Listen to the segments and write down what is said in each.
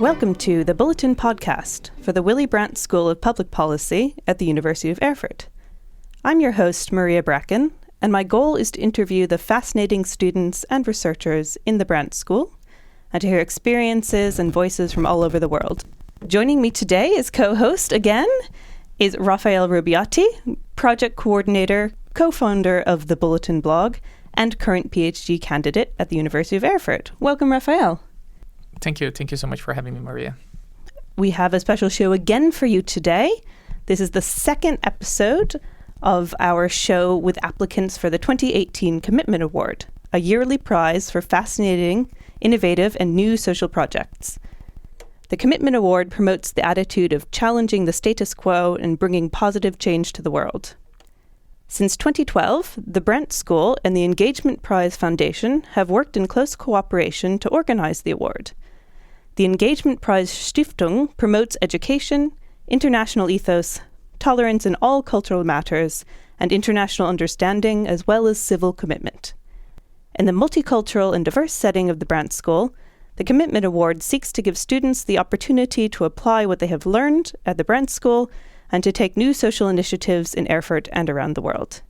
Welcome to the Bulletin Podcast for the Brandt School of Public Policy at the University of Erfurt. I'm your host, Maria Brackin, and my goal is to interview the fascinating students and researchers in the Brandt School and to hear experiences and voices from all over the world. Joining me today as co-host again is Raphael Robiatti, project coordinator, co-founder of the Bulletin blog, and current PhD candidate at the University of Erfurt. Welcome, Raphael. Thank you. Thank you so much for having me, Maria. We have a special show again for you today. This is the second episode of our show with applicants for the 2018 Commitment Award, a yearly prize for fascinating, innovative, and new social projects. The Commitment Award promotes the attitude of challenging the status quo and bringing positive change to the world. Since 2012, the Brandt School and the Engagement Prize Foundation have worked in close cooperation to organize the award. The Engagement Prize Stiftung promotes education, international ethos, tolerance in all cultural matters, and international understanding, as well as civil commitment. In the multicultural and diverse setting of the Brandt School, the Commitment Award seeks to give students the opportunity to apply what they have learned at the Brandt School and to take new social initiatives in Erfurt and around the world.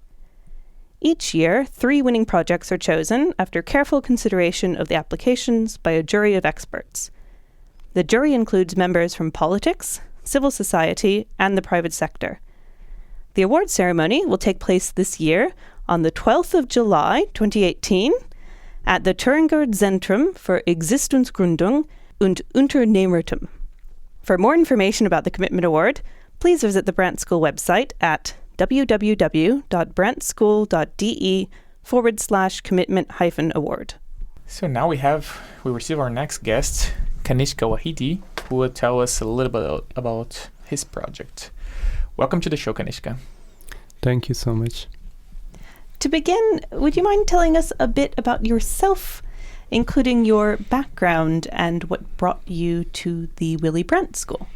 Each year, 3 winning projects are chosen after careful consideration of the applications by a jury of experts. The jury includes members from politics, civil society, and the private sector. The award ceremony will take place this year on the 12th of July 2018 at the Thüringer Zentrum für Existenzgründung und Unternehmertum. For more information about the Commitment Award, please visit the Brandt School website at www.brandtschool.de/commitment-award. So now we receive our next guest, Kanishka Mirwais, who will tell us a little bit about his project. Welcome to the show, Kanishka. Thank you so much. To begin, would you mind telling us a bit about yourself, including your background and what brought you to the Brandt School?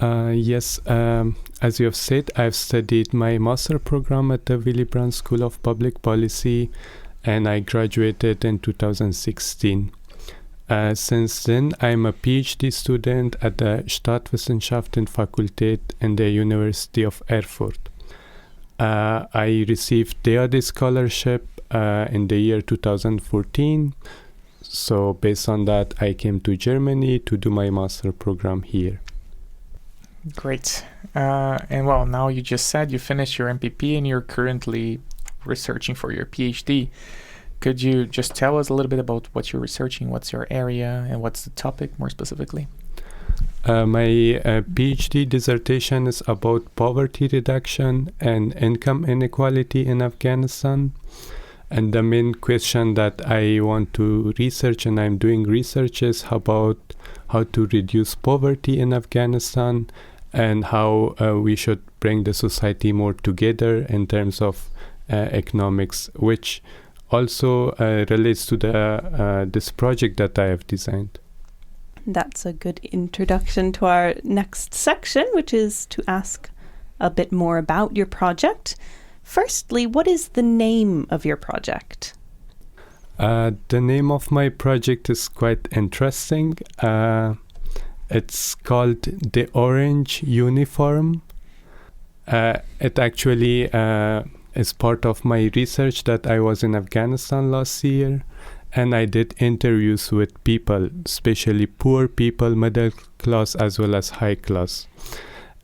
Yes, as you have said, I've studied my master program at the Brandt School of Public Policy, and I graduated in 2016. Since then, I'm a PhD student at the Staatswissenschaften-Fakultät in the University of Erfurt. I received DAAD scholarship in the year 2014. So based on that, I came to Germany to do my master program here. Great. Now you just said you finished your MPP and you're currently researching for your PhD. Could you just tell us a little bit about what you're researching, what's your area, and what's the topic more specifically? My PhD dissertation is about poverty reduction and income inequality in Afghanistan. And the main question that I want to research, and I'm doing research, is about how to reduce poverty in Afghanistan and how we should bring the society more together in terms of economics, which also relates to this project that I have designed. That's a good introduction to our next section, which is to ask a bit more about your project. Firstly, what is the name of your project? The name of my project is quite interesting. It's called The Orange Uniform. It actually is part of my research that I was in Afghanistan last year, and I did interviews with people, especially poor people, middle class as well as high class.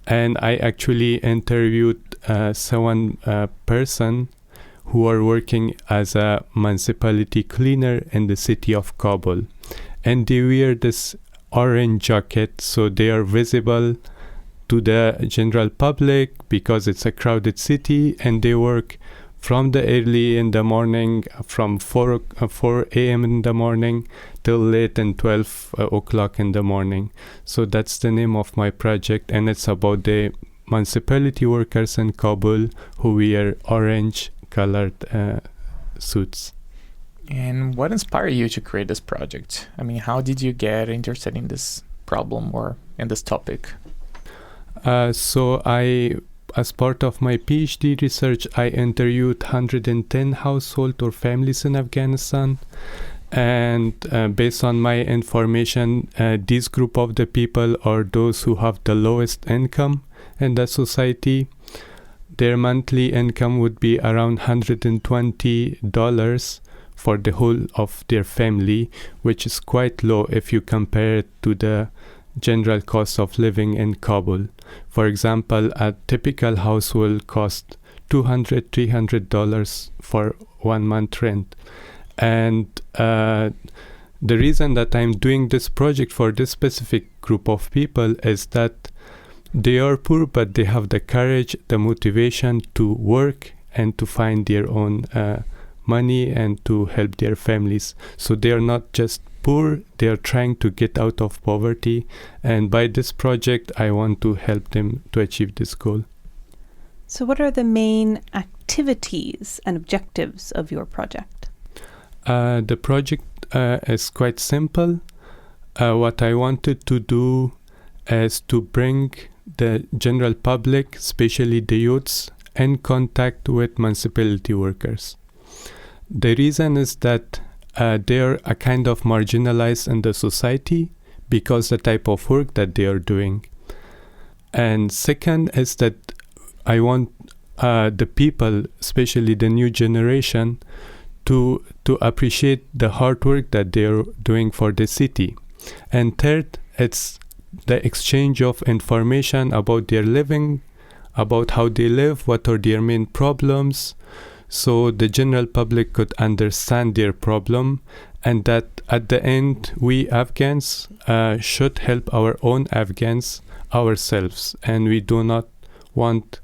And I actually interviewed one person who are working as a municipality cleaner in the city of Kabul. And they wear this orange jacket, so they are visible to the general public because it's a crowded city, and they work from the early in the morning, from 4 a.m. in the morning till late and 12 o'clock in the morning. So that's the name of my project, and it's about the municipality workers in Kabul who wear orange colored suits. And what inspired you to create this project? I mean, how did you get interested in this problem or in this topic? So as part of my PhD research, I interviewed 110 households or families in Afghanistan, And based on my information, this group of the people are those who have the lowest income in the society. Their monthly income would be around $120 for the whole of their family, which is quite low if you compare it to the general cost of living in Kabul. For example, a typical house will cost $200-300 for 1 month rent. And the reason that I'm doing this project for this specific group of people is that they are poor, but they have the courage, the motivation to work and to find their own money and to help their families. So they are not just poor, they are trying to get out of poverty. And by this project, I want to help them to achieve this goal. So what are the main activities and objectives of your project? The project is quite simple. What I wanted to do is to bring the general public, especially the youths, in contact with municipality workers. The reason is that they are a kind of marginalized in the society because the type of work that they are doing. And second is that I want the people, especially the new generation, to appreciate the hard work that they are doing for the city. And third, it's the exchange of information about their living, about how they live, what are their main problems, so the general public could understand their problem, and that at the end, we Afghans should help our own Afghans ourselves, and we do not want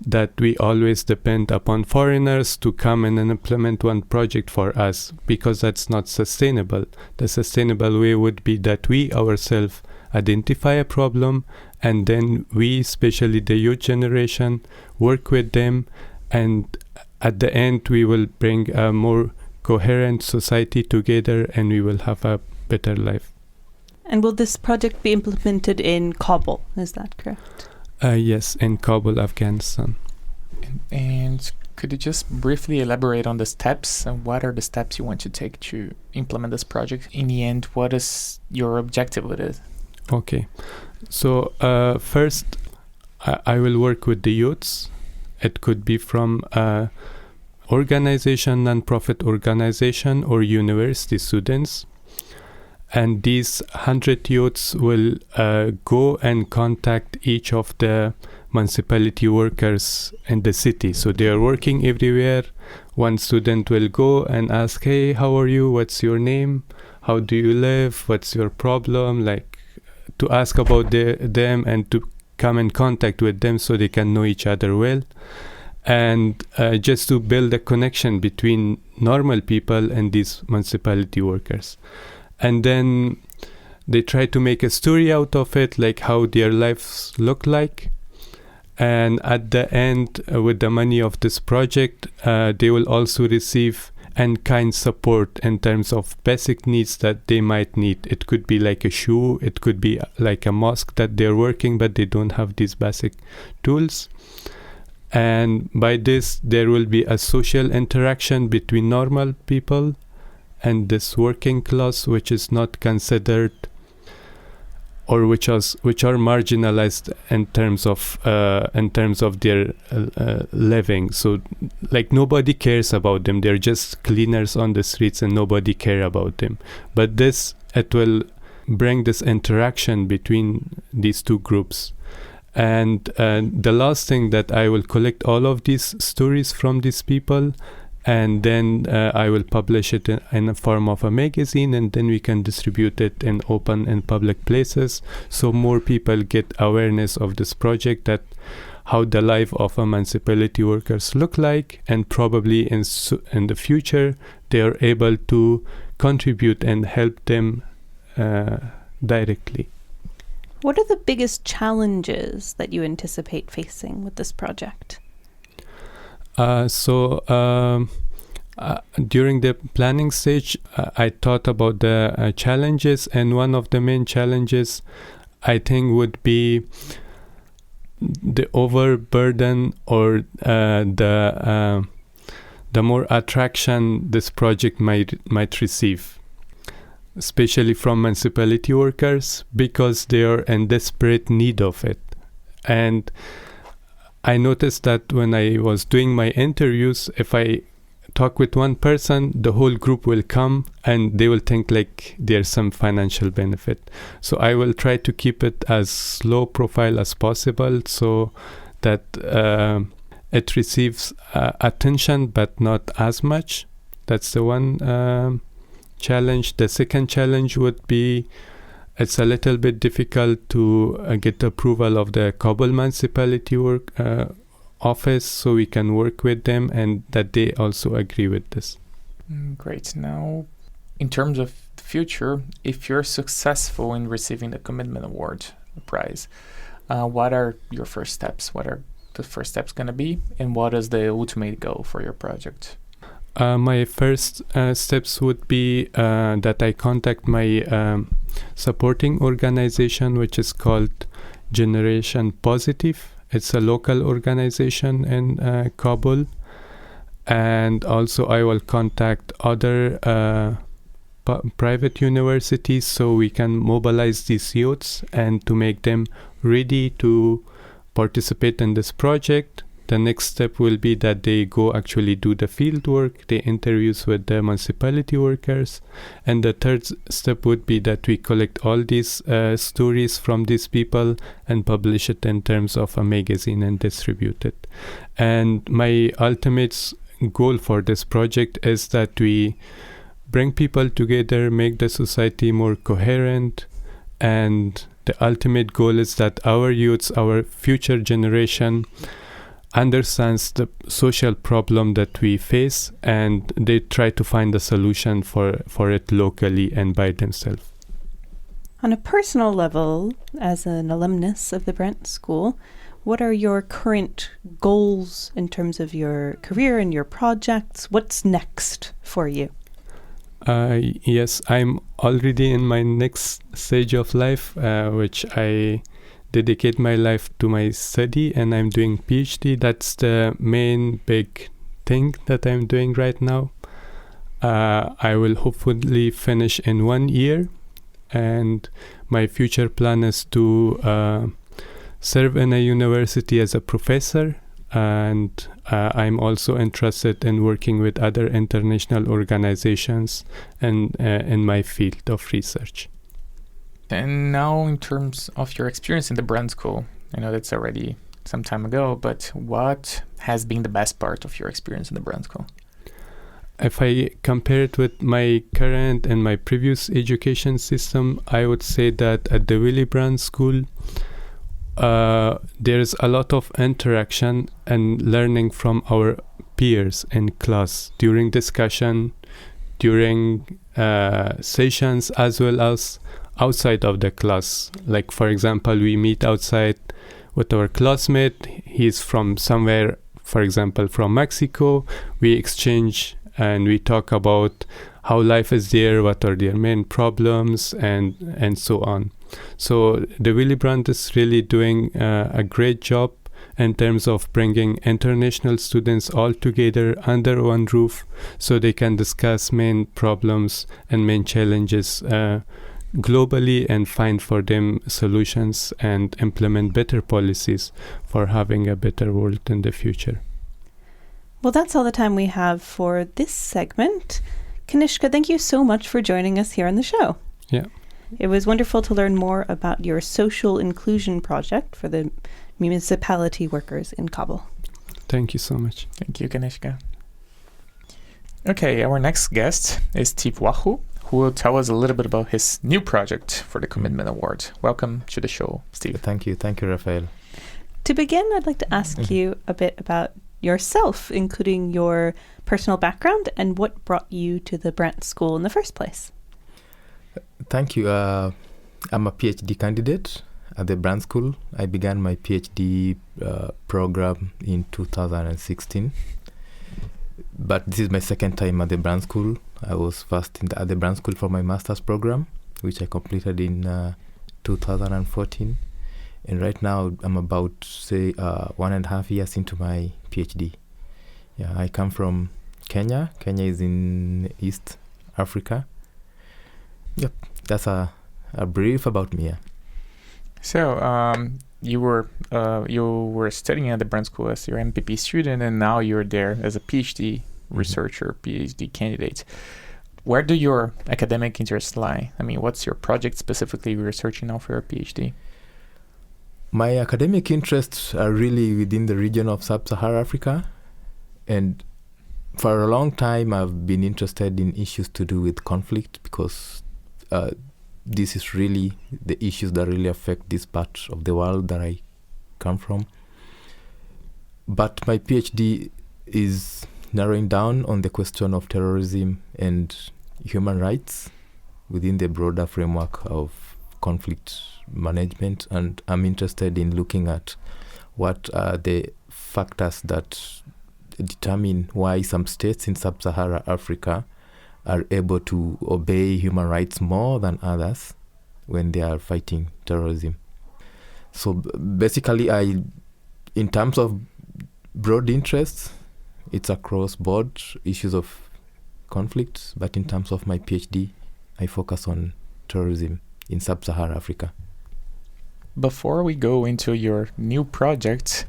that we always depend upon foreigners to come and implement one project for us, because that's not sustainable. The sustainable way would be that we ourselves identify a problem, and then we, especially the youth generation, work with them, and at the end we will bring a more coherent society together, and we will have a better life. And will this project be implemented in Kabul? Is that correct? Yes, in Kabul, Afghanistan. And could you just briefly elaborate on the steps, and what are the steps you want to take to implement this project? In the end, what is your objective with it? Okay, so first I will work with the youths. It could be from organization, non-profit organization, or university students. And these 100 youths will go and contact each of the municipality workers in the city. So they are working everywhere. One student will go and ask, hey, how are you? What's your name? How do you live? What's your problem? Like, to ask about them and to come in contact with them so they can know each other well. And just to build a connection between normal people and these municipality workers. And then they try to make a story out of it, like how their lives look like. And at the end, with the money of this project, they will also receive in-kind support in terms of basic needs that they might need. It could be like a shoe, it could be like a mosque that they're working, but they don't have these basic tools. And by this, there will be a social interaction between normal people and this working class, which is not considered, or which are marginalized in terms of their living. So, like, nobody cares about them. They're just cleaners on the streets, and nobody care about them. But it will bring this interaction between these two groups. And the last thing that I will collect all of these stories from these people, and then I will publish it in a form of a magazine, and then we can distribute it in open and public places, so more people get awareness of this project, that how the life of a municipality workers look like, and probably in the future they are able to contribute and help them directly. What are the biggest challenges that you anticipate facing with this project? During the planning stage, I thought about the challenges, and one of the main challenges, I think, would be the overburden, or the more attraction this project might receive. especially from municipality workers, because they are in desperate need of it. And I noticed that when I was doing my interviews, if I talk with one person, the whole group will come and they will think like there's some financial benefit. So I will try to keep it as low profile as possible, so that it receives attention but not as much. That's the one challenge. The second challenge would be it's a little bit difficult to get approval of the Kabul Municipality office, so we can work with them and that they also agree with this. Great. Now, in terms of the future, if you're successful in receiving the Commitment Award prize, what are your first steps? What are the first steps going to be, and what is the ultimate goal for your project? My first steps would be that I contact my supporting organization, which is called Generation Positive. It's a local organization in Kabul. And also I will contact other private universities so we can mobilize these youths and to make them ready to participate in this project. The next step will be that they go actually do the field work, the interviews with the municipality workers. And the third step would be that we collect all these stories from these people and publish it in terms of a magazine and distribute it. And my ultimate goal for this project is that we bring people together, make the society more coherent, and the ultimate goal is that our youths, our future generation, understands the social problem that we face, and they try to find a solution for it locally and by themselves. On a personal level, as an alumnus of the Brandt School, what are your current goals in terms of your career and your projects? What's next for you? Yes, I'm already in my next stage of life, which I dedicate my life to my study, and I'm doing PhD. That's the main big thing that I'm doing right now. I will hopefully finish in 1 year, and my future plan is to serve in a university as a professor, and I'm also interested in working with other international organizations and in my field of research. And now, in terms of your experience in the Brandt School, I know that's already some time ago, but what has been the best part of your experience in the Brandt School? If I compare it with my current and my previous education system, I would say that at the Brandt School, there's a lot of interaction and learning from our peers in class during discussion, during sessions, as well as outside of the class. Like, for example, we meet outside with our classmate. He's from somewhere, for example, from Mexico. We exchange and we talk about how life is there, what are their main problems, and so on. So the Willy Brandt is really doing a great job in terms of bringing international students all together under one roof so they can discuss main problems and main challenges globally and find for them solutions and implement better policies for having a better world in the future. Well, that's all the time we have for this segment. Kanishka, thank you so much for joining us here on the show. Yeah. It was wonderful to learn more about your social inclusion project for the municipality workers in Kabul. Thank you so much. Thank you, Kanishka. Okay, our next guest is Steve Wahu, who will tell us a little bit about his new project for the Commitment Award. Welcome to the show, Steve. Thank you, Raphael. To begin, I'd like to ask you a bit about yourself, including your personal background and what brought you to the Brandt School in the first place. Thank you. I'm a PhD candidate at the Brandt School. I began my PhD program in 2016. But this is my second time at the Brandt School. I was first at the Brandt School for my master's program, which I completed in 2014. And right now, I'm about, say, 1.5 years into my PhD. Yeah, I come from Kenya. Kenya is in East Africa. That's a brief about me. Yeah. So you were studying at the Brandt School as your MPP student, and now you're there as a PhD researcher, PhD candidate. Where do your academic interests lie? I mean, what's your project specifically you're researching now for your PhD? My academic interests are really within the region of Sub-Saharan Africa, and for a long time I've been interested in issues to do with conflict, because this is really the issues that really affect this part of the world that I come from. But my PhD is narrowing down on the question of terrorism and human rights within the broader framework of conflict management, and I'm interested in looking at what are the factors that determine why some states in Sub-Saharan Africa are able to obey human rights more than others when they are fighting terrorism. So basically, in terms of broad interests, it's across board issues of conflict, but in terms of my PhD, I focus on terrorism in Sub-Saharan Africa. Before we go into your new project,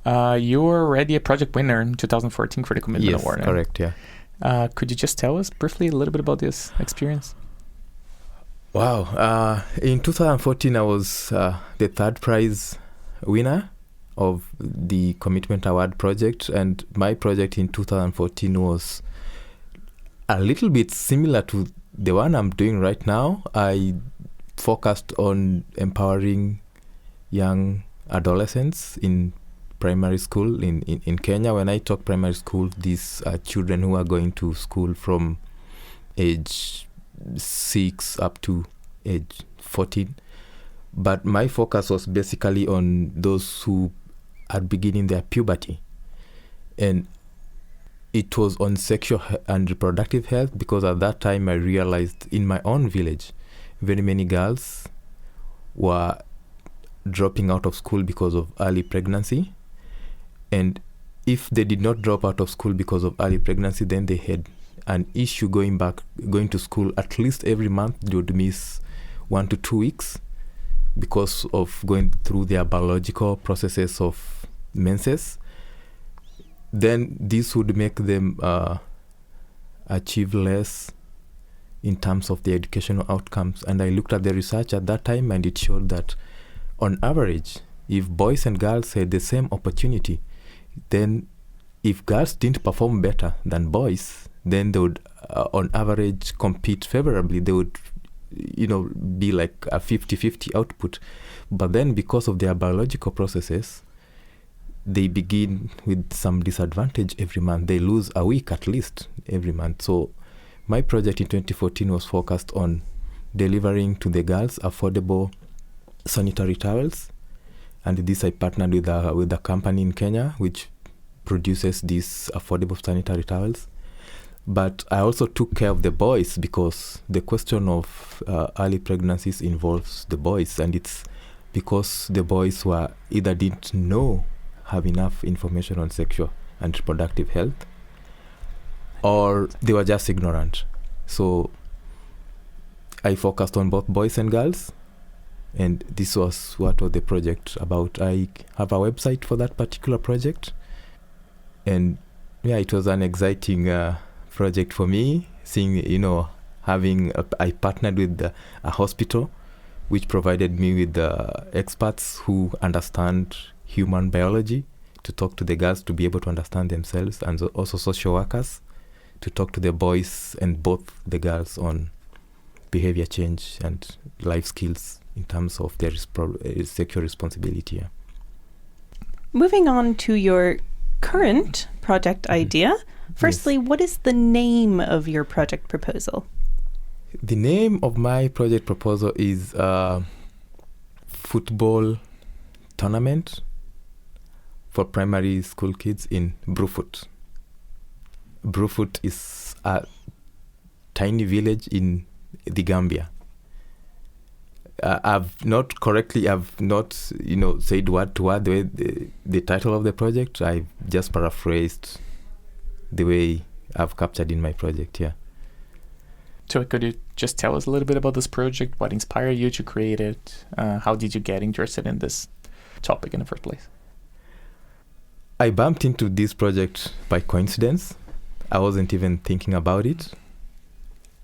you were already a project winner in 2014 for the Commitment Award. Yes, correct, yeah. Could you just tell us briefly a little bit about this experience? Wow. In 2014, I was the third prize winner of the Commitment Award project, and my project in 2014 was a little bit similar to the one I'm doing right now. I focused on empowering young adolescents in primary school in Kenya. When I talk primary school, these are children who are going to school from age 6 up to age 14. But my focus was basically on those who are beginning their puberty. And it was on sexual and reproductive health, because at that time I realized in my own village, very many girls were dropping out of school because of early pregnancy. And if they did not drop out of school because of early pregnancy, then they had an issue going to school at least every month. They would miss 1 to 2 weeks because of going through their biological processes of menses. Then this would make them achieve less in terms of their educational outcomes. And I looked at the research at that time, and it showed that on average, if boys and girls had the same opportunity, then if girls didn't perform better than boys, then they would on average compete favorably. They would be like a 50-50 output. But then because of their biological processes, they begin with some disadvantage every month. They lose a week at least every month. So my project in 2014 was focused on delivering to the girls affordable sanitary towels. And this I partnered with a company in Kenya which produces these affordable sanitary towels. But I also took care of the boys, because the question of early pregnancies involves the boys, and it's because the boys either didn't have enough information on sexual and reproductive health, or they were just ignorant. So I focused on both boys and girls, and this was what was the project about. I have a website for that particular project, and it was an exciting project for me, seeing, I partnered with a hospital which provided me with experts who understand human biology to talk to the girls to be able to understand themselves, and also social workers to talk to the boys and both the girls on behavior change and life skills in terms of their sexual responsibility. Yeah. Moving on to your current project idea. Firstly, Yes. what is the name of your project proposal? The name of my project proposal is Football Tournament for Primary School Kids in Brufut. Brufut is a tiny village in the Gambia. I've not said word to word the title of the project. I've just paraphrased the way I've captured in my project here. So could you just tell us a little bit about this project? What inspired you to create it? How did you get interested in this topic in the first place? I bumped into this project by coincidence. I wasn't even thinking about it.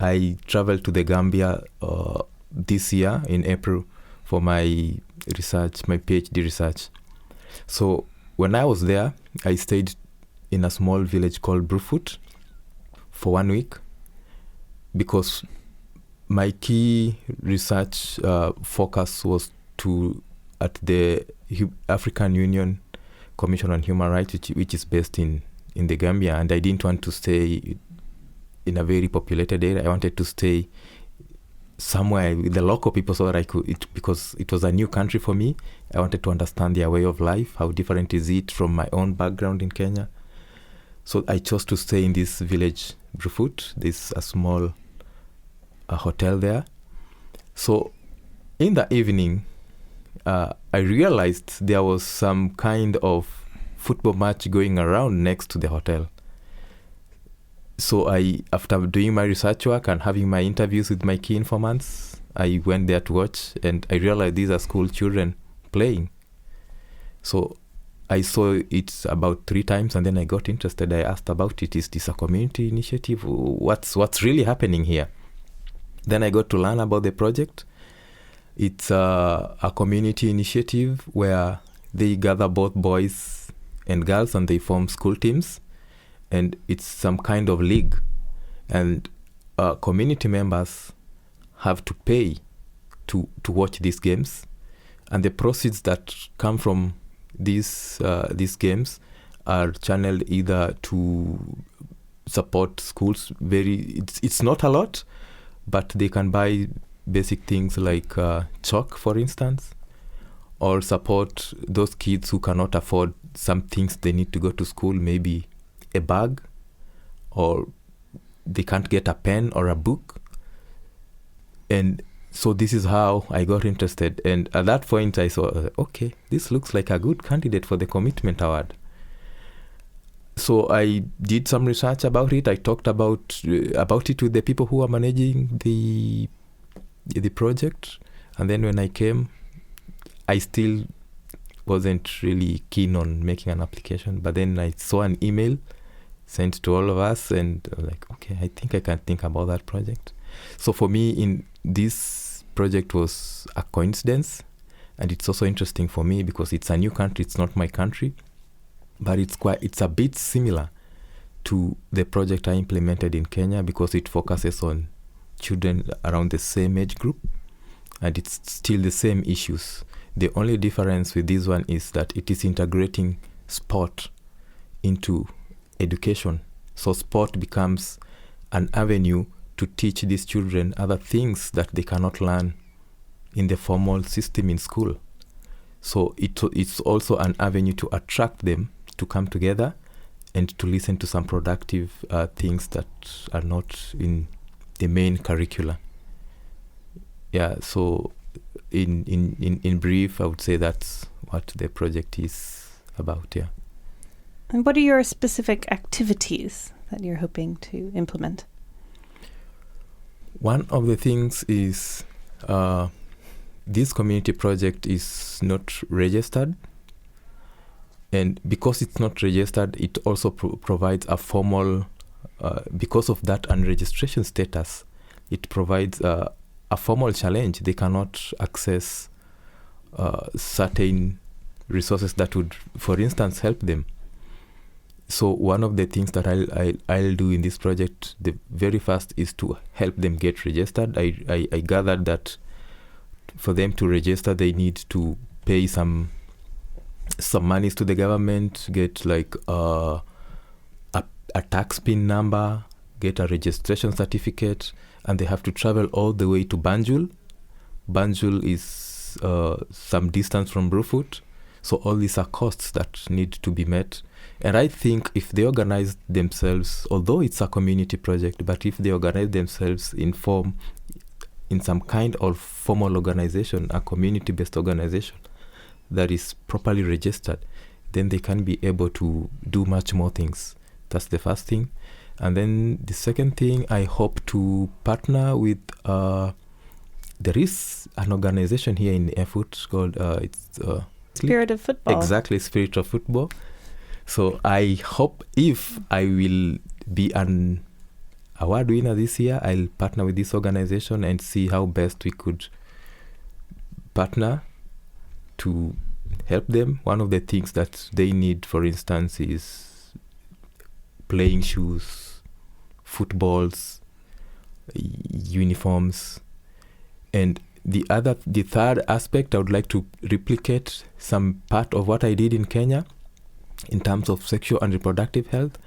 I traveled to the Gambia this year in April for my research, my PhD research. So when I was there, I stayed in a small village called Brufut for 1 week because my key research focus was at the African Union Commission on Human Rights, which is based in the Gambia, and I didn't want to stay in a very populated area. I wanted to stay somewhere with the local people so that I could, because it was a new country for me. I wanted to understand their way of life. How different is it from my own background in Kenya? So I chose to stay in this village, Brufut. There's a small hotel there. So in the evening, I realized there was some kind of football match going around next to the hotel. So after doing my research work and having my interviews with my key informants, I went there to watch, and I realized these are school children playing. So I saw it about 3 times, and then I got interested. I asked about it. Is this a community initiative? What's really happening here? Then I got to learn about the project. It's a community initiative where they gather both boys and girls, and they form school teams. And it's some kind of league, and community members have to pay to watch these games, and the proceeds that come from these games are channeled either to support schools. It's not a lot, but they can buy basic things like chalk, for instance, or support those kids who cannot afford some things they need to go to school, maybe a bag, or they can't get a pen or a book. And so this is how I got interested. And at that point I saw, okay, this looks like a good candidate for the commitment award. So I did some research about it. I talked about it with the people who are managing the project. And then when I came, I still wasn't really keen on making an application. But then I saw an email sent to all of us, and I was like, okay, I think I can think about that project. So for me, this project was a coincidence, and it's also interesting for me because it's a new country. It's not my country, but it's a bit similar to the project I implemented in Kenya because it focuses on children around the same age group, and it's still the same issues. The only difference with this one is that it is integrating sport into education. So sport becomes an avenue to teach these children other things that they cannot learn in the formal system in school. So it's also an avenue to attract them to come together and to listen to some productive things that are not in the main curricula. Yeah, so in brief, I would say that's what the project is about, yeah. And what are your specific activities that you're hoping to implement? One of the things is this community project is not registered. And because it's not registered, it also provides a formal, because of that unregistration status, it provides a formal challenge. They cannot access certain resources that would, for instance, help them. So one of the things that I'll do in this project, the very first, is to help them get registered. I gathered that for them to register, they need to pay some monies to the government, get like a tax PIN number, get a registration certificate, and they have to travel all the way to Banjul. Banjul is some distance from Brufut. So all these are costs that need to be met. And I think if they organize themselves, although it's a community project, but if they organize themselves in some kind of formal organization, a community-based organization that is properly registered, then they can be able to do much more things. That's the first thing. And then the second thing, I hope to partner with, there is an organization here in Erfurt called, Spirit of Football. Exactly, Spirit of Football. So I hope if I will be an award winner this year, I'll partner with this organization and see how best we could partner to help them. One of the things that they need, for instance, is playing shoes, footballs, uniforms. And the third aspect, I would like to replicate some part of what I did in Kenya in terms of sexual and reproductive health,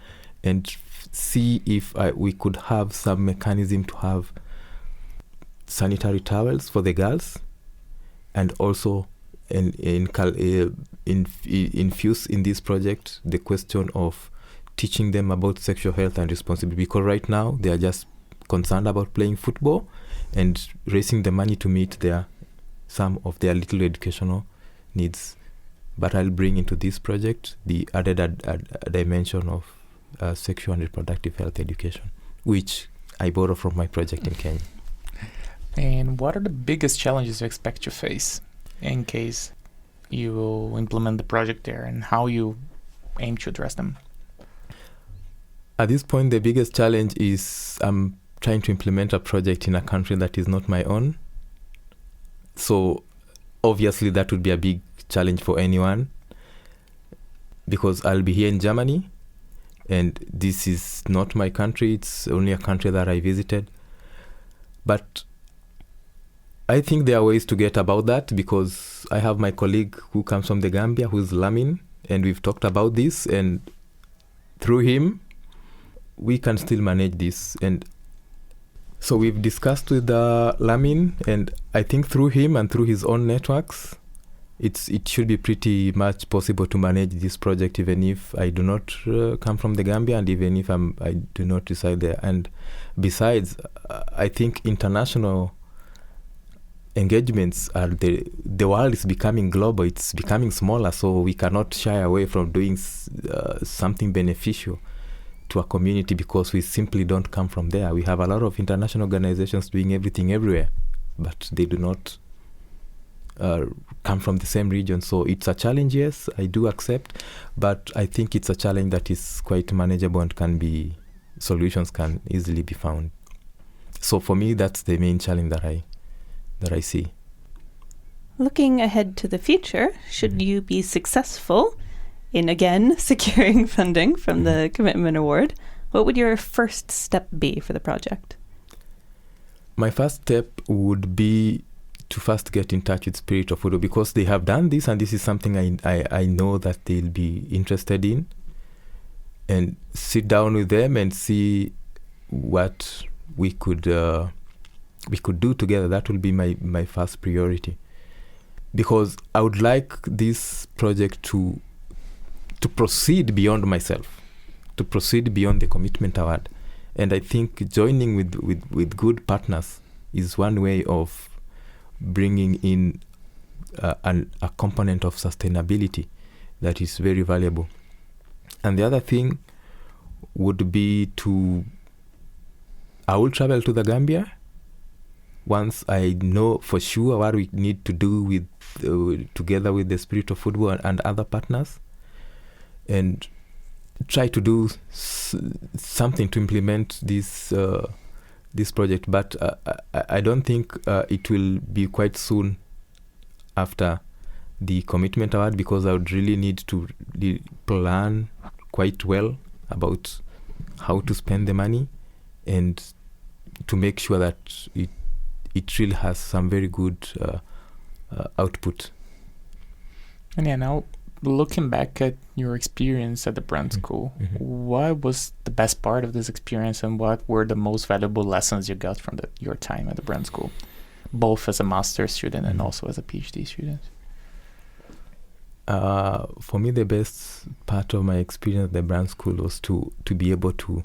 and see if we could have some mechanism to have sanitary towels for the girls, and also infuse in this project the question of teaching them about sexual health and responsibility, because right now they are just concerned about playing football and raising the money to meet some of their little educational needs. But I'll bring into this project the added dimension of sexual and reproductive health education, which I borrow from my project in Kenya. And what are the biggest challenges you expect to face in case you will implement the project there, and how you aim to address them? At this point, the biggest challenge is I'm trying to implement a project in a country that is not my own. So obviously that would be a big challenge for anyone, because I'll be here in Germany and this is not my country. It's only a country that I visited. But I think there are ways to get about that, because I have my colleague who comes from the Gambia, who's Lamin, and we've talked about this, and through him we can still manage this. And so we've discussed with Lamin, and I think through him and through his own networks, it should be pretty much possible to manage this project, even if I do not come from the Gambia, and even if I do not reside there. And besides, I think international engagements are the world is becoming global, it's becoming smaller, so we cannot shy away from doing something beneficial to a community, because we simply don't come from there. We have a lot of international organizations doing everything everywhere, but they do not come from the same region. So it's a challenge, yes, I do accept, but I think it's a challenge that is quite manageable and solutions can easily be found. So for me, that's the main challenge that I see. Looking ahead to the future, should you be successful in, again, securing funding from the Commitment Award, what would your first step be for the project? My first step would be to first get in touch with Spirit of Football, because they have done this, and this is something I know that they'll be interested in, and sit down with them and see what we could do together. That will be my first priority, because I would like this project to proceed beyond myself, to proceed beyond the Commitment Award. And I think joining with good partners is one way of bringing in a component of sustainability that is very valuable. And the other thing would be I will travel to the Gambia once I know for sure what we need to do together with the Spirit of Football and other partners, and try to do something to implement this project. But I don't think it will be quite soon after the Commitment Award, because I would really need to plan quite well about how to spend the money and to make sure that it really has some very good output. And yeah, now looking back at your experience at the Brandt School, what was the best part of this experience, and what were the most valuable lessons you got from your time at the Brandt School, both as a master's student and also as a PhD student? For me, the best part of my experience at the Brandt School was to be able to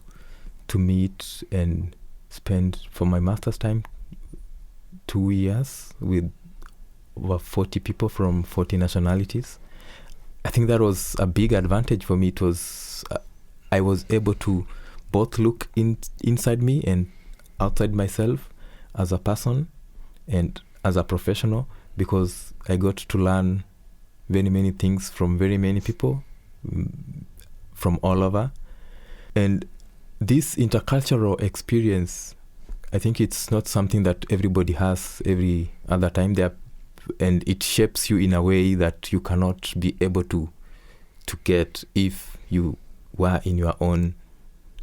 meet and spend, for my master's time, 2 years with over 40 people from 40 nationalities. I think that was a big advantage for me. It was I was able to both look inside me and outside myself as a person and as a professional, because I got to learn very many things from very many people from all over. And this intercultural experience, I think it's not something that everybody has every other time there, and it shapes you in a way that you cannot be able to get if you were in your own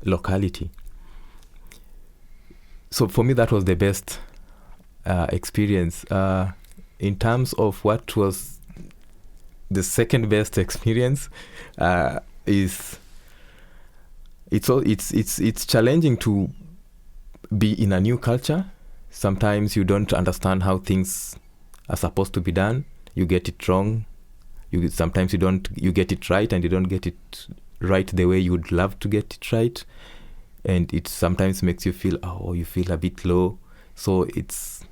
locality. So for me, that was the best experience. In terms of what was the second best experience, is it's challenging to be in a new culture. Sometimes you don't understand how things are supposed to be done. You get it wrong. Sometimes you get it right, and you don't get it right the way you would love to get it right. And it sometimes makes you feel a bit low. So it's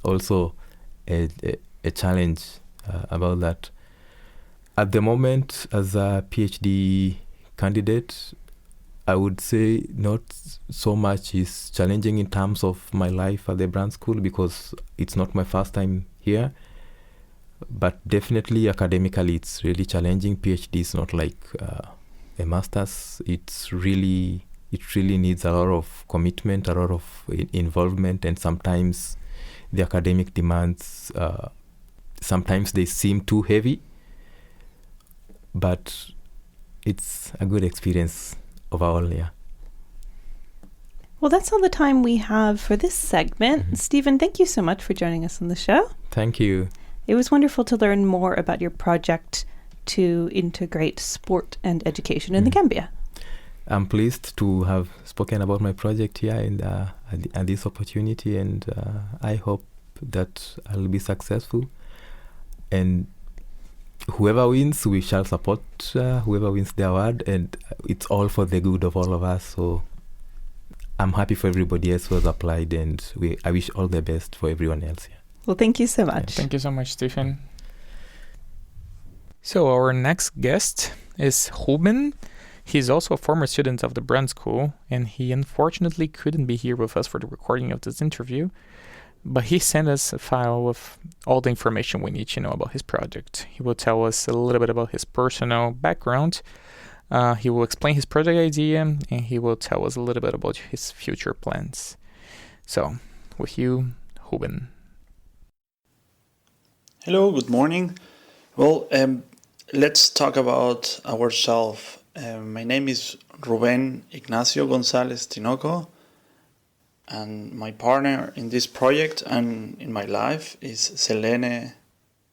also a challenge about that. At the moment, as a PhD candidate, I would say not so much is challenging in terms of my life at the Brandt School, because it's not my first time here. But definitely academically, it's really challenging. PhD is not like a master's. It really needs a lot of commitment, a lot of involvement, and sometimes the academic demands, sometimes they seem too heavy, but it's a good experience overall, yeah. Well, that's all the time we have for this segment. Mm-hmm. Stephen, thank you so much for joining us on the show. Thank you. It was wonderful to learn more about your project to integrate sport and education in the Gambia. I'm pleased to have spoken about my project here and this opportunity, and I hope that I'll be successful. And whoever wins, we shall support whoever wins the award, and it's all for the good of all of us. So I'm happy for everybody else who has applied, and I wish all the best for everyone else here. Well, thank you so much. Thank you so much, Stephen. So our next guest is Ruben. He's also a former student of the Brandt School, and he unfortunately couldn't be here with us for the recording of this interview, but he sent us a file with all the information we need to know about his project. He will tell us a little bit about his personal background. He will explain his project idea, and he will tell us a little bit about his future plans. So, with you, Ruben. Hello, good morning. Well, let's talk about ourselves. My name is Ruben Ignacio González Tinoco, and my partner in this project and in my life is Selene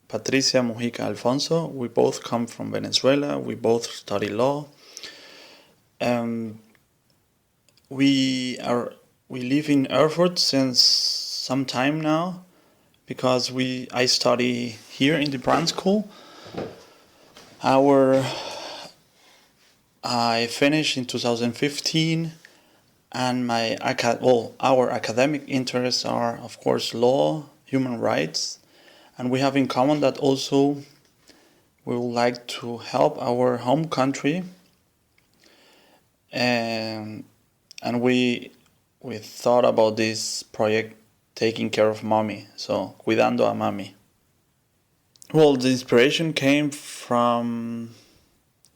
Patricia Mujica Alfonso. We both come from Venezuela. We both study law. We live in Erfurt since some time now, because I study here in the Brandt School. I finished in 2015, and our academic interests are, of course, law, human rights, and we have in common that also we would like to help our home country, and we thought about this project taking care of mommy, so cuidando a mami. Well, the inspiration came from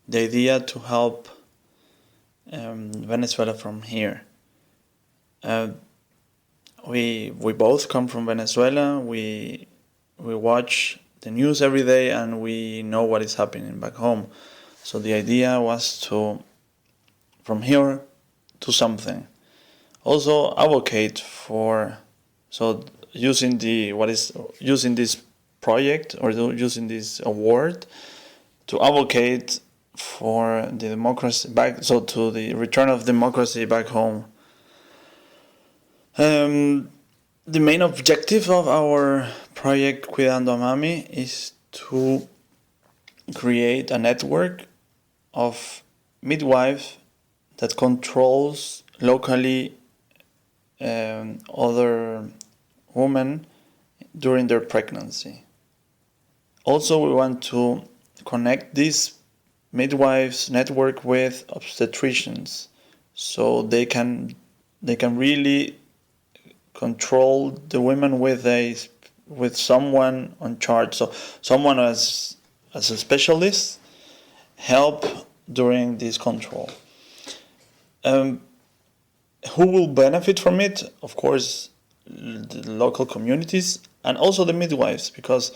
the idea to help Venezuela from here. We both come from Venezuela. We watch the news every day, and we know what is happening back home. So the idea was to, from here, to something. Also advocate for, so using this project or using this award to advocate for the democracy to the return of democracy back home. The main objective of our project Cuidando a Mami is to create a network of midwives that controls locally other women during their pregnancy. Also, we want to connect this midwives network with obstetricians, so they can really control the women with someone on charge. So someone as a specialist help during this control. Who will benefit from it? Of course, the local communities and also the midwives, because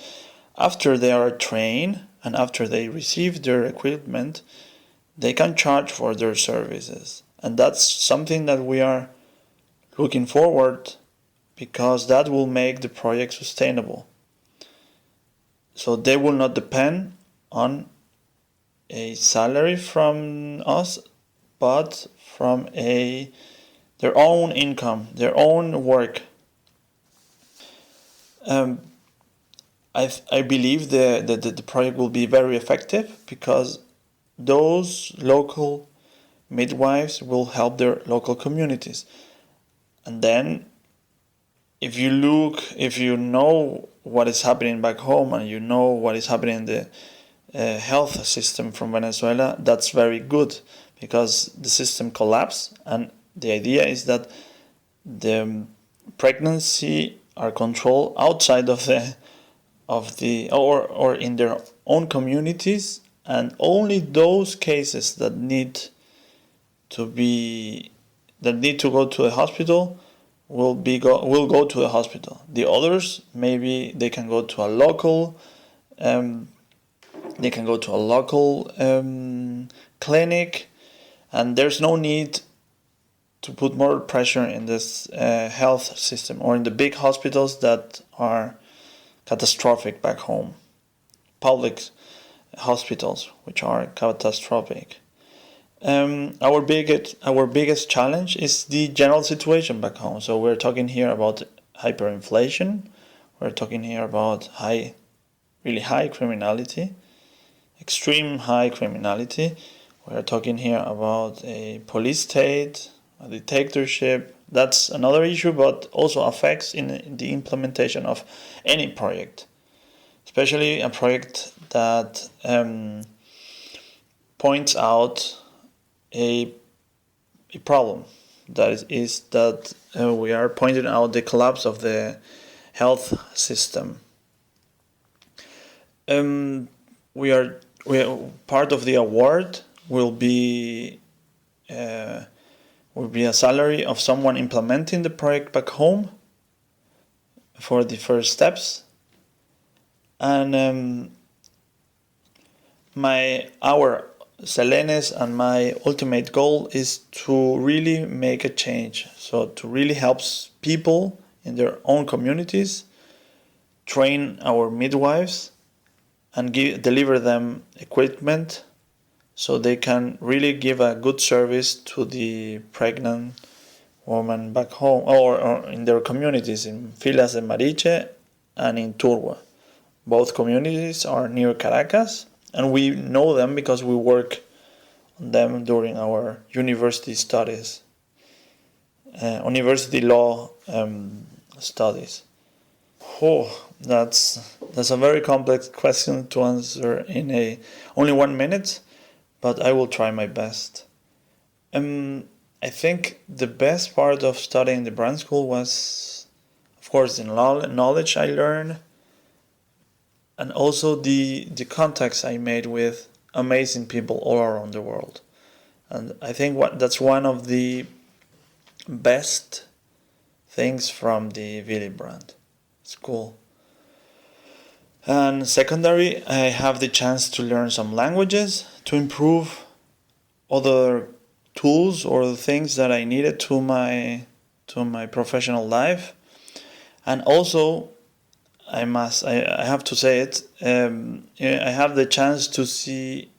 after they are trained and after they receive their equipment, they can charge for their services. And that's something that we are looking forward, because that will make the project sustainable. So they will not depend on a salary from us, but from their own income, their own work. I believe the project will be very effective, because those local midwives will help their local communities. And then if you know what is happening back home and you know what is happening in the health system from Venezuela, that's very good, because the system collapsed, and the idea is that the pregnancy are controlled outside of the or in their own communities, and only those cases that need to go to a hospital will go to a hospital. The others, maybe they can go to a local clinic, and there's no need to put more pressure in this health system or in the big hospitals that are catastrophic back home. Public hospitals, which are catastrophic. Our biggest challenge is the general situation back home. So we're talking here about hyperinflation. We're talking here about really high criminality, extreme high criminality. We're talking here about a police state, a dictatorship. That's another issue, but also affects in the implementation of any project, especially a project that points out a problem. That is that we are pointing out the collapse of the health system. We are part of the award will be a salary of someone implementing the project back home for the first steps, and our Selene's and my ultimate goal is to really make a change. So to really help people in their own communities, train our midwives, and deliver them equipment so they can really give a good service to the pregnant woman back home or in their communities in Filas de Mariche and in Turwa. Both communities are near Caracas, and we know them because we work on them during our university studies, university law studies. That's a very complex question to answer in only 1 minute, but I will try my best. I think the best part of studying the Brandt School was, of course, the knowledge I learned, and also the contacts I made with amazing people all around the world. And I think that's one of the best things from the Willy Brandt School. And secondary, I have the chance to learn some languages to improve other tools or the things that I needed to my professional life. And also, I have to say it, I have the chance to see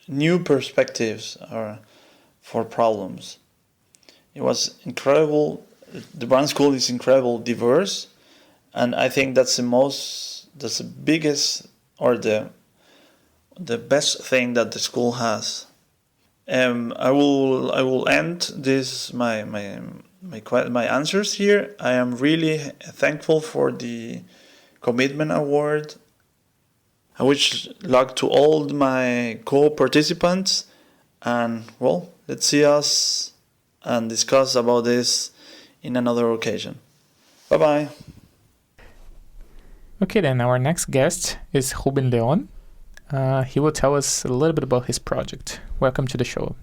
new perspectives for problems. It was incredible. The Brandt School is incredibly diverse, and I think that's the biggest or the best thing that the school has. I will end this my answers here. I am really thankful for the commitment award. I wish luck to all my co-participants, And well, let's see us and discuss about this in another occasion. Bye-bye. Okay, then our next guest is Ruben Leon. He will tell us a little bit about his project. Welcome to the show,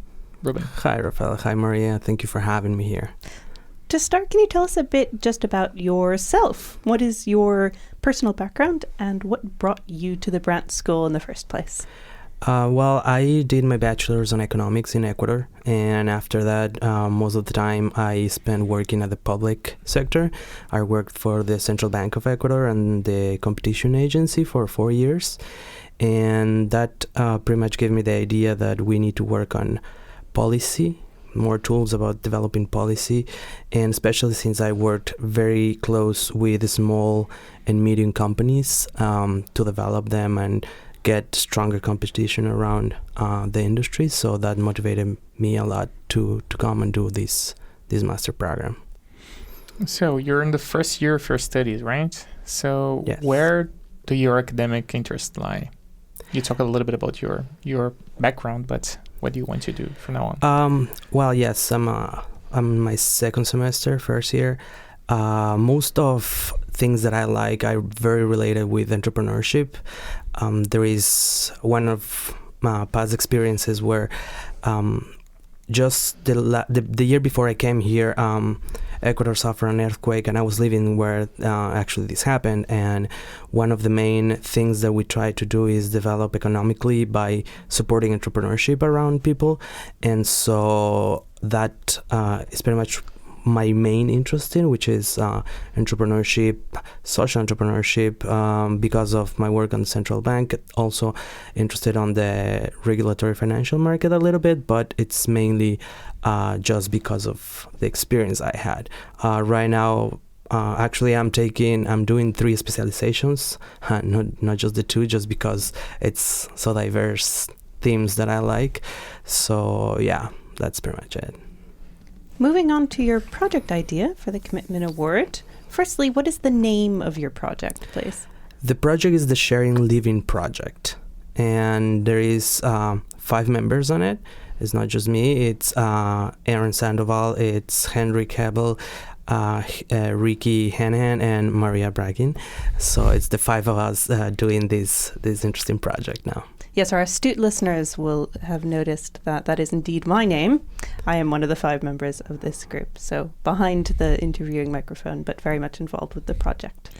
Ruben. Hi, Raphael. Hi, Maria. Thank you for having me here. To start, can you tell us a bit just about yourself? What is your personal background and what brought you to the Brandt School in the first place? Well, I did my bachelor's on economics in Ecuador, and after that, most of the time I spent working at the public sector. I worked for the Central Bank of Ecuador and the competition agency for 4 years, and that pretty much gave me the idea that we need to work on policy, more tools about developing policy, and especially since I worked very close with small and medium companies to develop them and get stronger competition around the industry. So that motivated me a lot to come and do this master program. So you're in the first year of your studies, right? So Yes. Where do your academic interests lie? You talk a little bit about your background, but what do you want to do from now on? Well, yes, I'm my second semester, first year. Most of things that I like are very related with entrepreneurship. There is one of my past experiences where just the year before I came here, Ecuador suffered an earthquake, and I was living where actually this happened. And one of the main things that we try to do is develop economically by supporting entrepreneurship around people. And so that is pretty much my main interest in, which is entrepreneurship, social entrepreneurship, because of my work on the central bank. Also interested on the regulatory financial market a little bit, but it's mainly just because of the experience I had. Right now, actually, I'm doing 3 specializations, not just the 2, just because it's so diverse themes that I like. So yeah, that's pretty much it. Moving on to your project idea for the Commitment Award. Firstly, what is the name of your project, please? The project is the Sharing Living Project, and there is 5 members on it. It's not just me. It's Aaron Sandoval, it's Henry Cabell, Ricky Hanahan, and Maria Brackin. So it's the 5 of us doing this interesting project now. Yes, our astute listeners will have noticed that that is indeed my name. I am one of the 5 members of this group, so behind the interviewing microphone, but very much involved with the project.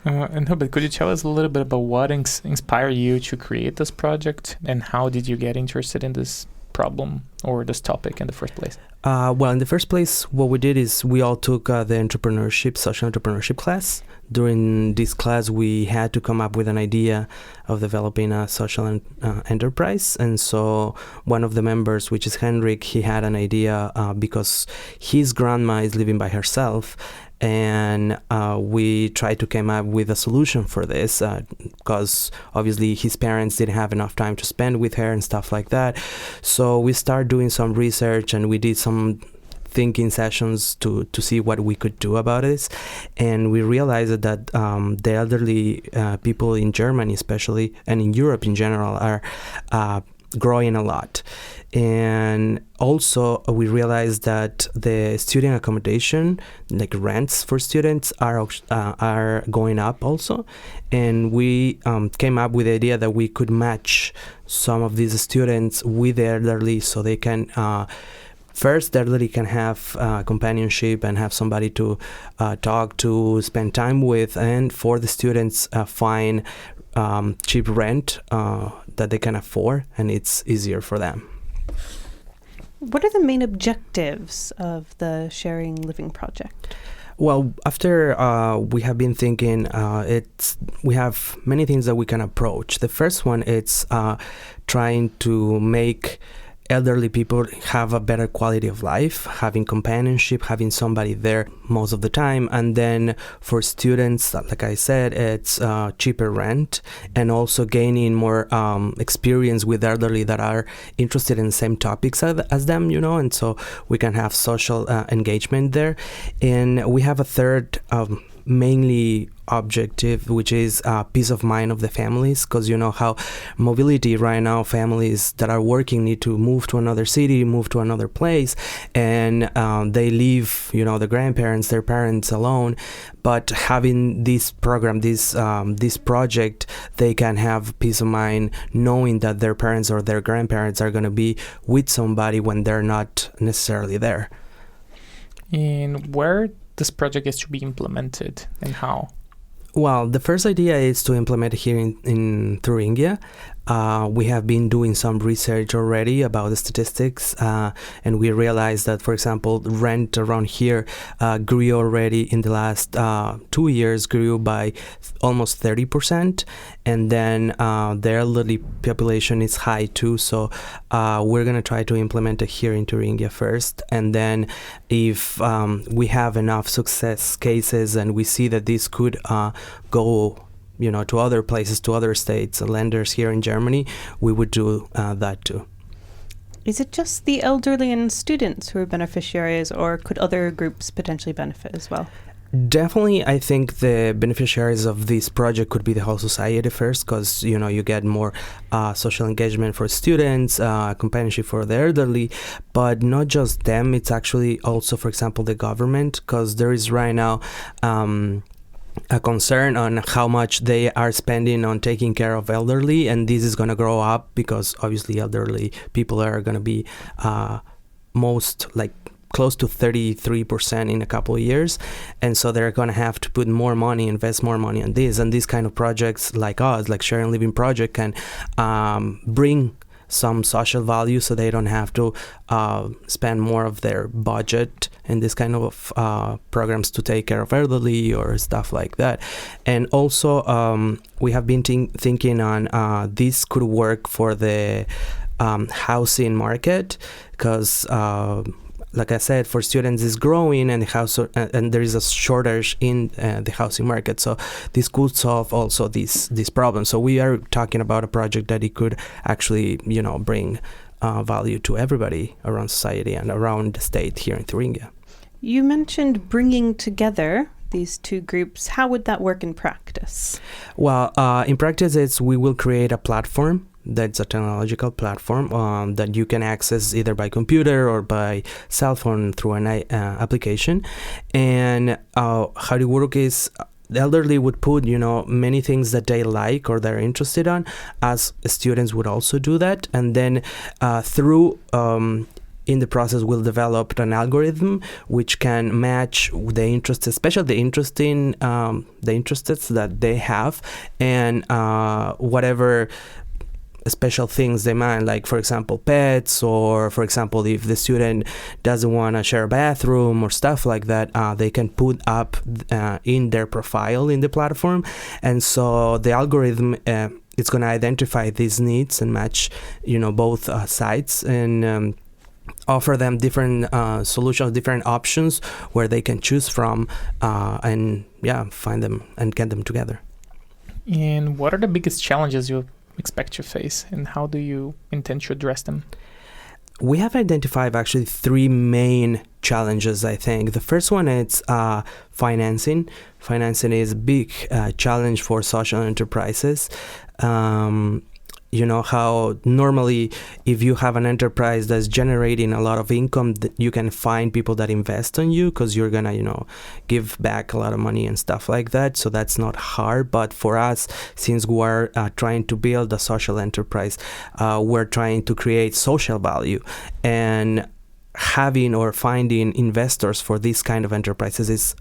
But could you tell us a little bit about what inspired you to create this project, and how did you get interested in this problem or this topic in the first place? Well, in the first place, what we did is we all took the social entrepreneurship class. During this class, we had to come up with an idea of developing a social enterprise. And so one of the members, which is Henrik, he had an idea because his grandma is living by herself. And we tried to come up with a solution for this because obviously his parents didn't have enough time to spend with her and stuff like that. So we started doing some research, and we did some thinking sessions to see what we could do about this. And we realized that the elderly people in Germany especially, and in Europe in general, are growing a lot. And also we realized that the student accommodation, like rents for students, are going up also. And we came up with the idea that we could match some of these students with the elderly, so they can first, the elderly can have companionship and have somebody to talk to, spend time with, and for the students find cheap rent that they can afford, and it's easier for them. What are the main objectives of the Sharing Living Project? Well, after we have been thinking, we have many things that we can approach. The first one is trying to make elderly people have a better quality of life, having companionship, having somebody there most of the time. And then for students, like I said, it's cheaper rent, and also gaining more experience with elderly that are interested in the same topics as them, and so we can have social engagement there. And we have a third mainly objective, which is peace of mind of the families, because you know how mobility right now, families that are working need to move to another city, move to another place, and they leave, you know, the grandparents, their parents alone. But having this program, this project, they can have peace of mind knowing that their parents or their grandparents are going to be with somebody when they're not necessarily there. And where this project is to be implemented and how? Well, the first idea is to implement it here in Thuringia. We have been doing some research already about the statistics, and we realized that, for example, rent around here grew already in the last 2 years, grew by almost 30%, and then the elderly population is high too, so we're going to try to implement it here in Thuringia first, and then if we have enough success cases and we see that this could go, you know, to other places, to other states, lenders here in Germany, we would do that too. Is it just the elderly and students who are beneficiaries, or could other groups potentially benefit as well? Definitely, I think the beneficiaries of this project could be the whole society first, because, you know, you get more social engagement for students, companionship for the elderly, but not just them. It's actually also, for example, the government, because there is right now a concern on how much they are spending on taking care of elderly, and this is going to grow up because obviously elderly people are going to be most like close to 33% in a couple of years, and so they're going to have to put more money, invest more money on this, and these kind of projects like us, like Sharing Living Project, can bring some social value, so they don't have to spend more of their budget in this kind of programs to take care of elderly or stuff like that. And also we have been thinking on this could work for the housing market, because like I said, for students is growing, and there is a shortage in the housing market. So this could solve also this problem. So we are talking about a project that it could actually, you know, bring value to everybody around society and around the state here in Thuringia. You mentioned bringing together these two groups. How would that work in practice? Well, in practice, we will create a platform. That's a technological platform that you can access either by computer or by cell phone through an application. And how it works is the elderly would put, you know, many things that they like or they're interested on, as students would also do that. And then through in the process, we'll develop an algorithm which can match the interests, especially the interests that they have, and whatever special things they mind, like for example pets, or for example if the student doesn't want to share a bathroom or stuff like that, they can put up in their profile in the platform, and so the algorithm it's going to identify these needs and match, you know, both sides, and offer them different solutions, different options where they can choose from, and find them and get them together. And what are the biggest challenges you expect to face, and how do you intend to address them? We have identified actually three main challenges, I think. The first one is financing. Financing is a big challenge for social enterprises. You know how normally if you have an enterprise that's generating a lot of income, you can find people that invest on you because you're gonna, you know, give back a lot of money and stuff like that. So that's not hard. But for us, since we're trying to build a social enterprise, we're trying to create social value, and having or finding investors for these kind of enterprises is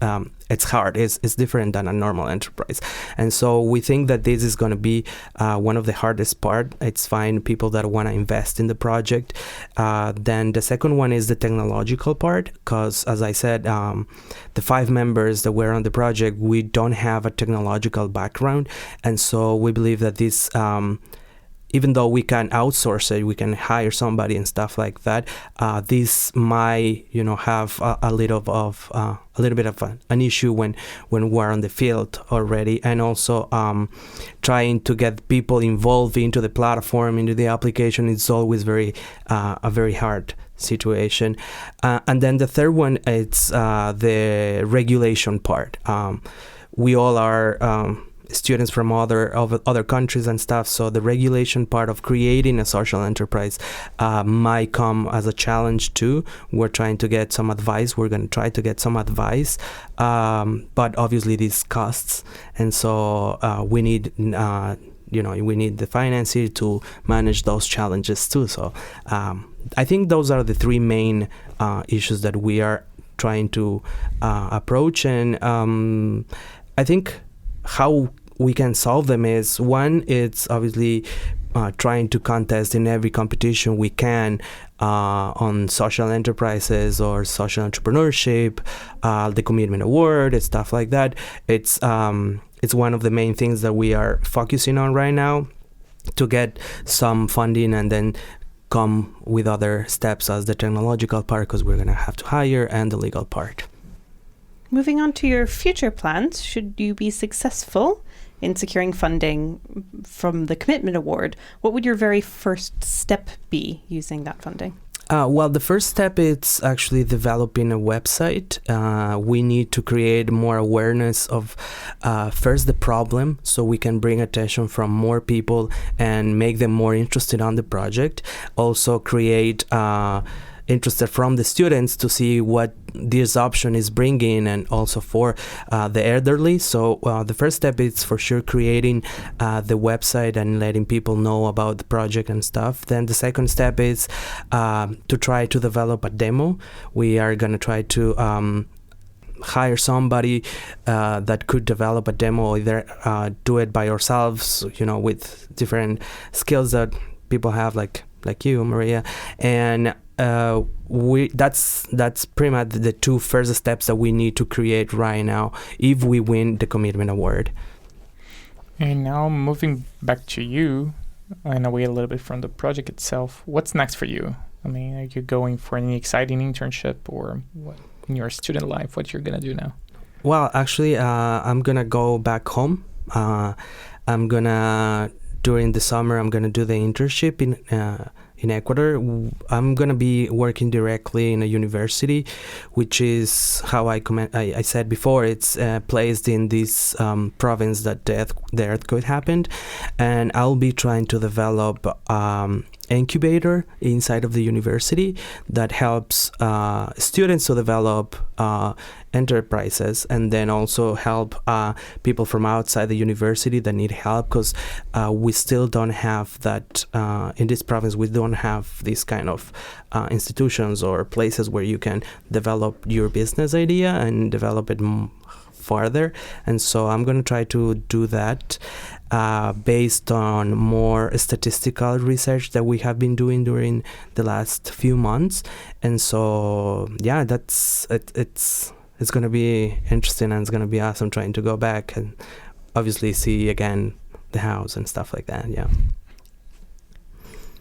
it's hard. It's different than a normal enterprise, and so we think that this is going to be one of the hardest part. It's find people that want to invest in the project. Then the second one is the technological part, because as I said, the 5 members that were on the project, we don't have a technological background, and so we believe that this even though we can outsource it, we can hire somebody and stuff like that, this might, you know, have a little bit of an issue when we're on the field already, and also trying to get people involved into the platform, into the application. It's always a very hard situation. And then the third one, it's the regulation part. We all are students from other countries and stuff, so the regulation part of creating a social enterprise might come as a challenge too. We're trying to get some advice. We're going to try to get some advice, but obviously this costs, and so we need we need the financier to manage those challenges too. So I think those are the three main issues that we are trying to approach, and I think how we can solve them is, one, it's obviously trying to contest in every competition we can on social enterprises or social entrepreneurship, the Commitment Award and stuff like that. It's one of the main things that we are focusing on right now, to get some funding and then come with other steps as the technological part, because we're going to have to hire, and the legal part. Moving on to your future plans, should you be successful in securing funding from the Commitment Award, what would your very first step be using that funding? Well, the first step is actually developing a website. We need to create more awareness of first the problem, so we can bring attention from more people and make them more interested on the project. Also create interested from the students to see what this option is bringing, and also for the elderly. So the first step is for sure creating the website and letting people know about the project and stuff. Then the second step is to try to develop a demo. We are going to try to hire somebody that could develop a demo, either do it by ourselves, with different skills that people have, like you, Maria, and that's pretty much the two first steps that we need to create right now if we win the Commitment Award. And now moving back to you, and away a little bit from the project itself, what's next for you? I mean, are you going for any exciting internship, or what in your student life, what you're going to do now? Well, actually, I'm going to go back home. During the summer, I'm going to do the internship in Ecuador. I'm going to be working directly in a university, which is how I said before, it's placed in this province that the earthquake happened. And I'll be trying to develop incubator inside of the university that helps students to develop enterprises, and then also help people from outside the university that need help, because we still don't have that in this province. We don't have these kind of institutions or places where you can develop your business idea and develop it farther. And so I'm going to try to do that based on more statistical research that we have been doing during the last few months. And so it's going to be interesting, and it's going to be awesome trying to go back and obviously see again the house and stuff like that. Yeah.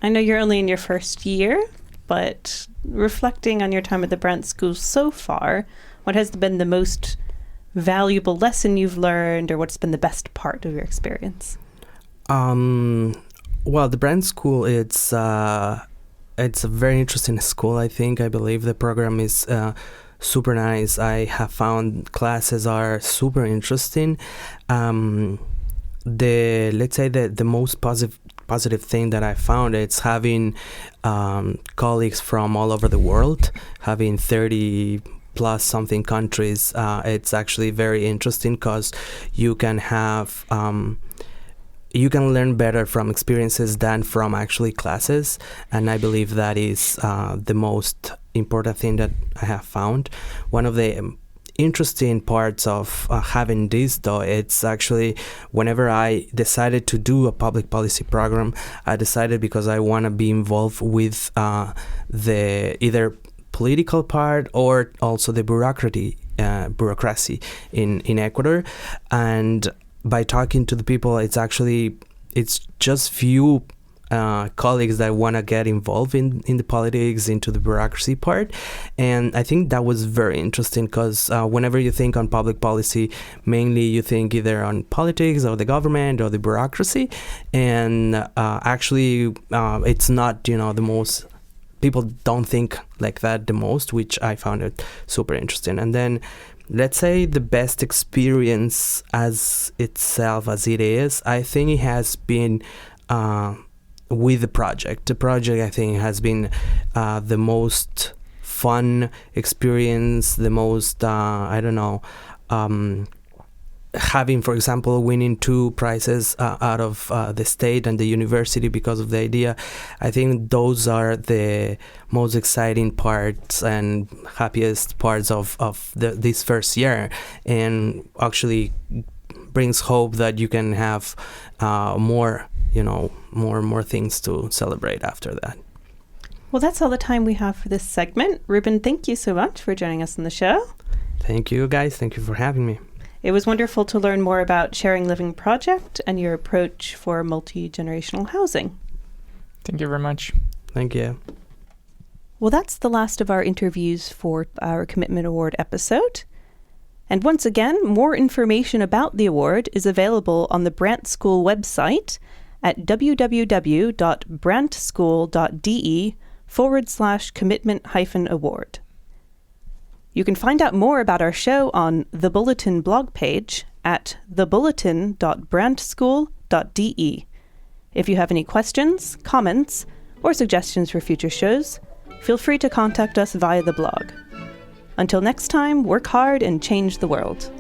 I know you're only in your first year, but reflecting on your time at the Brandt School so far, what has been the most valuable lesson you've learned, or what's been the best part of your experience? Well, the Brandt School, it's a very interesting school. I believe the program is super nice. I have found classes are super interesting. The most positive thing that I found, it's having colleagues from all over the world, having 30 plus something countries. It's actually very interesting, because you can have you can learn better from experiences than from actually classes, and I believe that is the most important thing that I have found. One of the interesting parts of having this, though, it's actually whenever I decided to do a public policy program, I decided because I want to be involved with the either political part or also the bureaucracy in Ecuador. And by talking to the people, it's just few colleagues that want to get involved in the politics, into the bureaucracy part. And I think that was very interesting, because whenever you think on public policy, mainly you think either on politics or the government or the bureaucracy, and actually it's not the most people don't think like that the most, which I found it super interesting. And then let's say the best experience as itself as it is, I think it has been with the project. The project, I think, has been the most fun experience, the most, having, for example, winning 2 prizes out of the state and the university because of the idea. I think those are the most exciting parts and happiest parts of this first year, and actually brings hope that you can have more things to celebrate after that. Well, that's all the time we have for this segment. Ruben, thank you so much for joining us on the show. Thank you, guys. Thank you for having me. It was wonderful to learn more about Sharing Living Project and your approach for multi-generational housing. Thank you very much. Thank you. Well, that's the last of our interviews for our Commitment Award episode. And once again, more information about the award is available on the Brandt School website at www.brandtschool.de/commitment-award. You can find out more about our show on the Bulletin blog page at thebulletin.brandtschool.de. If you have any questions, comments, or suggestions for future shows, feel free to contact us via the blog. Until next time, work hard and change the world.